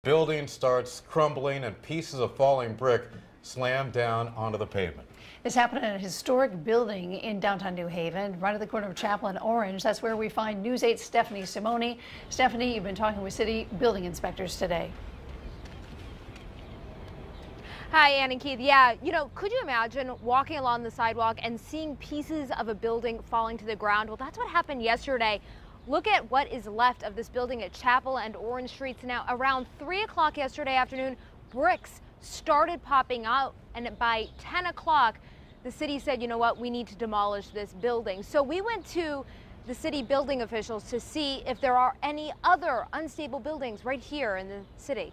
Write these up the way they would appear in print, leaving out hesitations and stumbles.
Building starts crumbling and pieces of falling brick slam down onto the pavement. This happened in a historic building in downtown New Haven, right at the corner of Chapel and Orange. That's where we find News 8's Stephanie Simoni. Stephanie, you've been talking with city building inspectors today. Hi, Ann and Keith. Yeah, could you imagine walking along the sidewalk and seeing pieces of a building falling to the ground? Well, that's what happened yesterday. Look at what is left of this building at Chapel and Orange Streets. Now, around 3 o'clock yesterday afternoon, bricks started popping out, and by 10 o'clock, the city said, you know what, we need to demolish this building. So we went to the city building officials to see if there are any other unstable buildings right here in the city.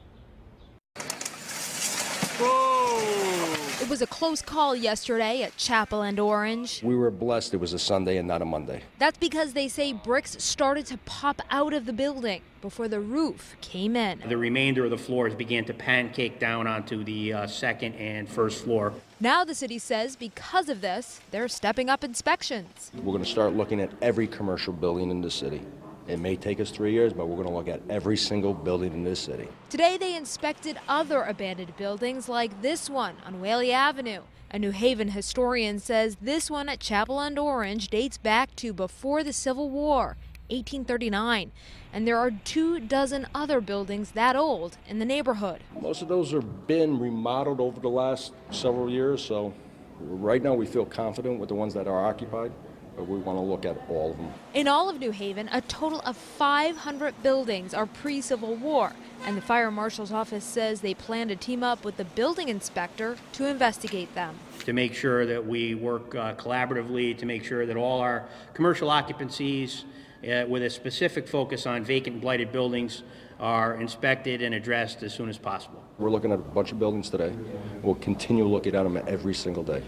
It was a close call yesterday at Chapel and Orange. We were blessed it was a Sunday and not a Monday. That's because they say bricks started to pop out of the building before the roof came in. The remainder of the floors began to pancake down onto the second and first floor. Now the city says because of this, they're stepping up inspections. We're going to start looking at every commercial building in the city. It may take us 3 years, but we're going to look at every single building in this city. Today they inspected other abandoned buildings like this one on Whaley Avenue. A New Haven historian says this one at Chapel and Orange dates back to before the Civil War, 1839. And there are 24 other buildings that old in the neighborhood. Most of those have been remodeled over the last several years, so right now we feel confident with the ones that are occupied. But we want to look at all of them. In all of New Haven, a total of 500 buildings are pre-Civil War, and the fire marshal's office says they plan to team up with the building inspector to investigate them. To make sure that we work collaboratively, to make sure that all our commercial occupancies with a specific focus on vacant and blighted buildings are inspected and addressed as soon as possible. We're looking at a bunch of buildings today. We'll continue looking at them every single day.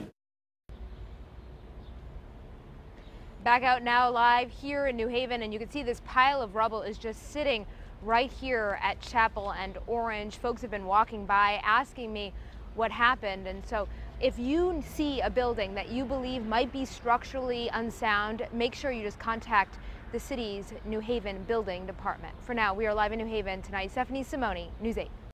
Back out now live here in New Haven, and you can see this pile of rubble is just sitting right here at Chapel and Orange. Folks have been walking by asking me what happened, and so if you see a building that you believe might be structurally unsound, make sure you just contact the city's New Haven Building Department. For now, we are live in New Haven tonight. Stephanie Simoni, News 8.